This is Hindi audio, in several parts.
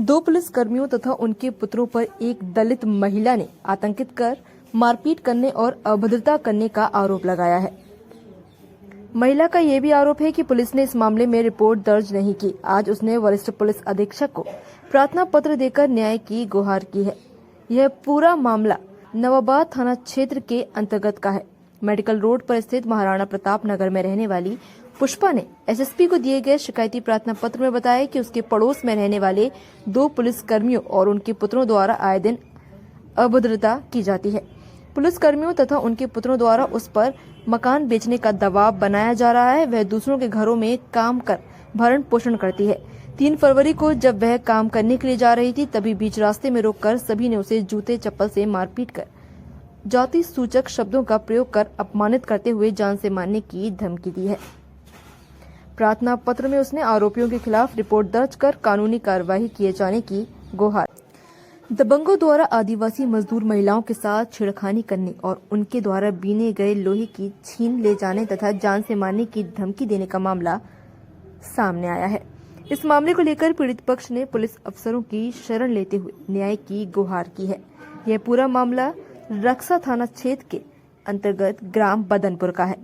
दो पुलिस कर्मियों तथा उनके पुत्रों पर एक दलित महिला ने आतंकित कर मारपीट करने और अभद्रता करने का आरोप लगाया है। महिला का यह भी आरोप है कि पुलिस ने इस मामले में रिपोर्ट दर्ज नहीं की। आज उसने वरिष्ठ पुलिस अधीक्षक को प्रार्थना पत्र देकर न्याय की गुहार की है। यह पूरा मामला नवाबाद थाना क्षेत्र के अंतर्गत का है। मेडिकल रोड पर स्थित महाराणा प्रताप नगर में रहने वाली पुष्पा ने एसएसपी को दिए गए शिकायती प्रार्थना पत्र में बताया कि उसके पड़ोस में रहने वाले दो पुलिस कर्मियों और उनके पुत्रों द्वारा आए दिन अभद्रता की जाती है। पुलिस कर्मियों तथा उनके पुत्रों द्वारा उस पर मकान बेचने का दबाव बनाया जा रहा है। वह दूसरों के घरों में काम कर भरण पोषण करती है। 3 फरवरी को जब वह काम करने के लिए जा रही थी, तभी बीच रास्ते में रोककर सभी ने उसे जूते चप्पल से मारपीट कर जाति सूचक शब्दों का प्रयोग कर अपमानित करते हुए जान से मारने की धमकी दी है। प्रार्थना पत्र में उसने आरोपियों के खिलाफ रिपोर्ट दर्ज कर कानूनी कार्रवाई किए जाने की गुहार। दबंगों द्वारा आदिवासी मजदूर महिलाओं के साथ छेड़खानी करने और उनके द्वारा बीने गए लोहे की छीन ले जाने तथा जान से मारने की धमकी देने का मामला सामने आया है। इस मामले को लेकर पीड़ित पक्ष ने पुलिस अफसरों की शरण लेते हुए न्याय की गुहार की है। यह पूरा मामला रक्सा थाना क्षेत्र के अंतर्गत ग्राम बदनपुर का है।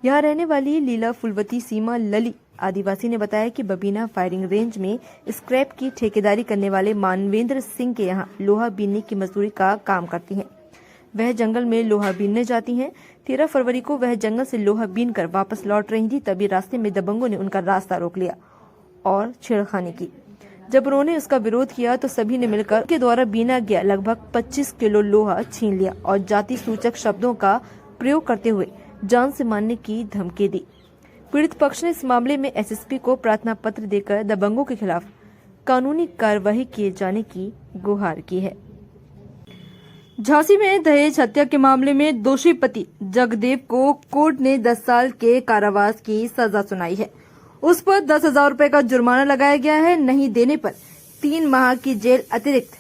यहाँ रहने वाली लीला फुलवती सीमा लली आदिवासी ने बताया कि बबीना फायरिंग रेंज में स्क्रैप की ठेकेदारी करने वाले मानवेंद्र सिंह के यहाँ लोहा बीनने की मजदूरी का काम करती हैं। वह जंगल में लोहा बीनने जाती हैं। 13 फरवरी को वह जंगल से लोहा बीन कर वापस लौट रही थी, तभी रास्ते में दबंगों ने उनका रास्ता रोक लिया और छेड़खानी की। जब उन्होंने उसका विरोध किया तो सभी ने मिलकर के द्वारा बीना गया लगभग 25 किलो लोहा छीन लिया और जाति सूचक शब्दों का प्रयोग करते हुए जान से मारने की धमकी दी। पीड़ित पक्ष ने इस मामले में एसएसपी को प्रार्थना पत्र देकर दबंगों के खिलाफ कानूनी कार्रवाई किए जाने की गुहार की है। झांसी में दहेज हत्या के मामले में दोषी पति जगदेव को कोर्ट ने 10 साल के कारावास की सजा सुनाई है। उस पर 10,000 रुपए का जुर्माना लगाया गया है। नहीं देने पर 3 माह की जेल अतिरिक्त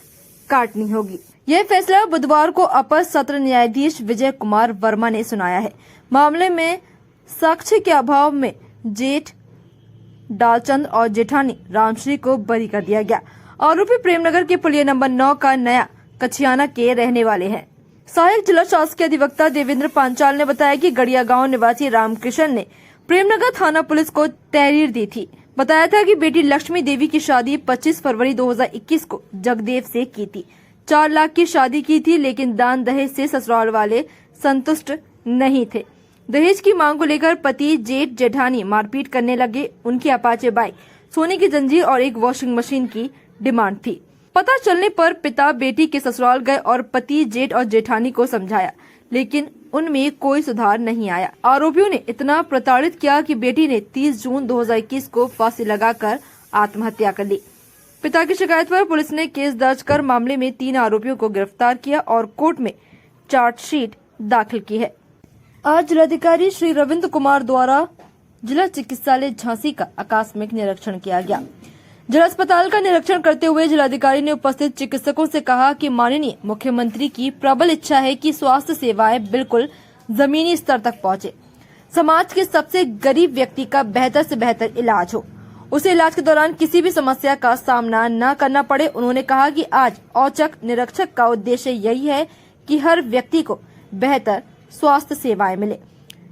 काटनी होगी। यह फैसला बुधवार को अपर सत्र न्यायाधीश विजय कुमार वर्मा ने सुनाया है। मामले में साक्ष्य के अभाव में जेठ डालचंद और जेठानी रामश्री को बरी कर दिया गया। आरोपी प्रेमनगर के पुलिया नंबर 9 का नया कछियाना के रहने वाले हैं। सहायक जिला शासकीय अधिवक्ता देवेंद्र पांचाल ने बताया कि गड़िया गांव निवासी रामकृष्ण ने प्रेमनगर थाना पुलिस को तहरीर दी थी। बताया था कि बेटी लक्ष्मी देवी की शादी 25 फरवरी 2021 को जगदेव से की थी। 4 लाख की शादी की थी, लेकिन दान दहेज से ससुराल वाले संतुष्ट नहीं थे। दहेज की मांग को लेकर पति जेठ जेठानी मारपीट करने लगे। उनकी अपाचे बाइक, सोने की जंजीर और एक वॉशिंग मशीन की डिमांड थी। पता चलने पर पिता बेटी के ससुराल गए और पति जेठ और जेठानी को समझाया, लेकिन उनमें कोई सुधार नहीं आया। आरोपियों ने इतना प्रताड़ित किया कि बेटी ने 30 जून 2021 को फांसी लगाकर आत्महत्या कर ली। पिता की शिकायत पर पुलिस ने केस दर्ज कर मामले में 3 आरोपियों को गिरफ्तार किया और कोर्ट में चार्जशीट दाखिल की है। आज जिलाधिकारी श्री रविंद्र कुमार द्वारा जिला चिकित्सालय झांसी का आकस्मिक निरीक्षण किया गया। जिला अस्पताल का निरीक्षण करते हुए जिलाधिकारी ने उपस्थित चिकित्सकों से कहा कि माननीय मुख्यमंत्री की प्रबल इच्छा है कि स्वास्थ्य सेवाएं बिल्कुल जमीनी स्तर तक पहुंचे। समाज के सबसे गरीब व्यक्ति का बेहतर से बेहतर इलाज हो, उसे इलाज के दौरान किसी भी समस्या का सामना न करना पड़े। उन्होंने कहा कि आज औचक निरीक्षक का उद्देश्य यही है कि हर व्यक्ति को बेहतर स्वास्थ्य सेवाएं मिले।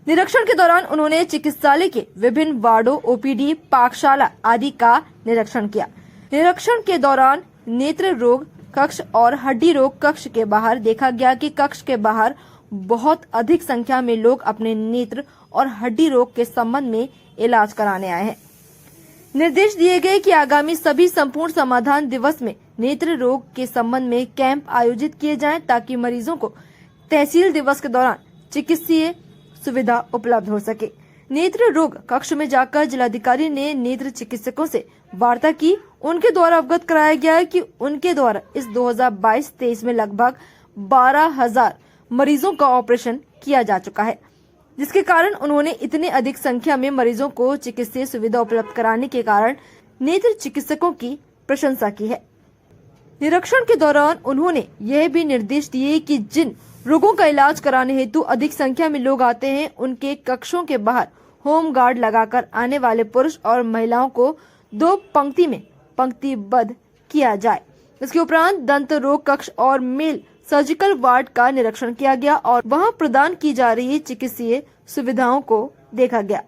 निरीक्षण के दौरान उन्होंने चिकित्सालय के विभिन्न वार्डों, ओपीडी, पाकशाला आदि का निरीक्षण किया। निरीक्षण के दौरान नेत्र रोग कक्ष और हड्डी रोग कक्ष के बाहर देखा गया कि कक्ष के बाहर बहुत अधिक संख्या में लोग अपने नेत्र और हड्डी रोग के संबंध में इलाज कराने आए हैं। निर्देश दिए गए कि आगामी सभी संपूर्ण समाधान दिवस में नेत्र रोग के संबंध में कैंप आयोजित किए जाएं, ताकि मरीजों को तहसील दिवस के दौरान चिकित्सीय सुविधा उपलब्ध हो सके। नेत्र रोग कक्ष में जाकर जिलाधिकारी ने नेत्र चिकित्सकों से वार्ता की। उनके द्वारा अवगत कराया गया कि उनके द्वारा इस 2022-23 में लगभग 12,000 मरीजों का ऑपरेशन किया जा चुका है, जिसके कारण उन्होंने इतने अधिक संख्या में मरीजों को चिकित्सीय सुविधा उपलब्ध कराने के कारण नेत्र चिकित्सकों की प्रशंसा की है। निरीक्षण के दौरान उन्होंने यह भी निर्देश दिए कि जिन रोगों का इलाज कराने हेतु अधिक संख्या में लोग आते हैं, उनके कक्षों के बाहर होम गार्ड लगाकर आने वाले पुरुष और महिलाओं को 2 पंक्ति में पंक्तिबद्ध किया जाए। इसके उपरांत दंत रोग कक्ष और मेल सर्जिकल वार्ड का निरीक्षण किया गया और वहां प्रदान की जा रही चिकित्सीय सुविधाओं को देखा गया।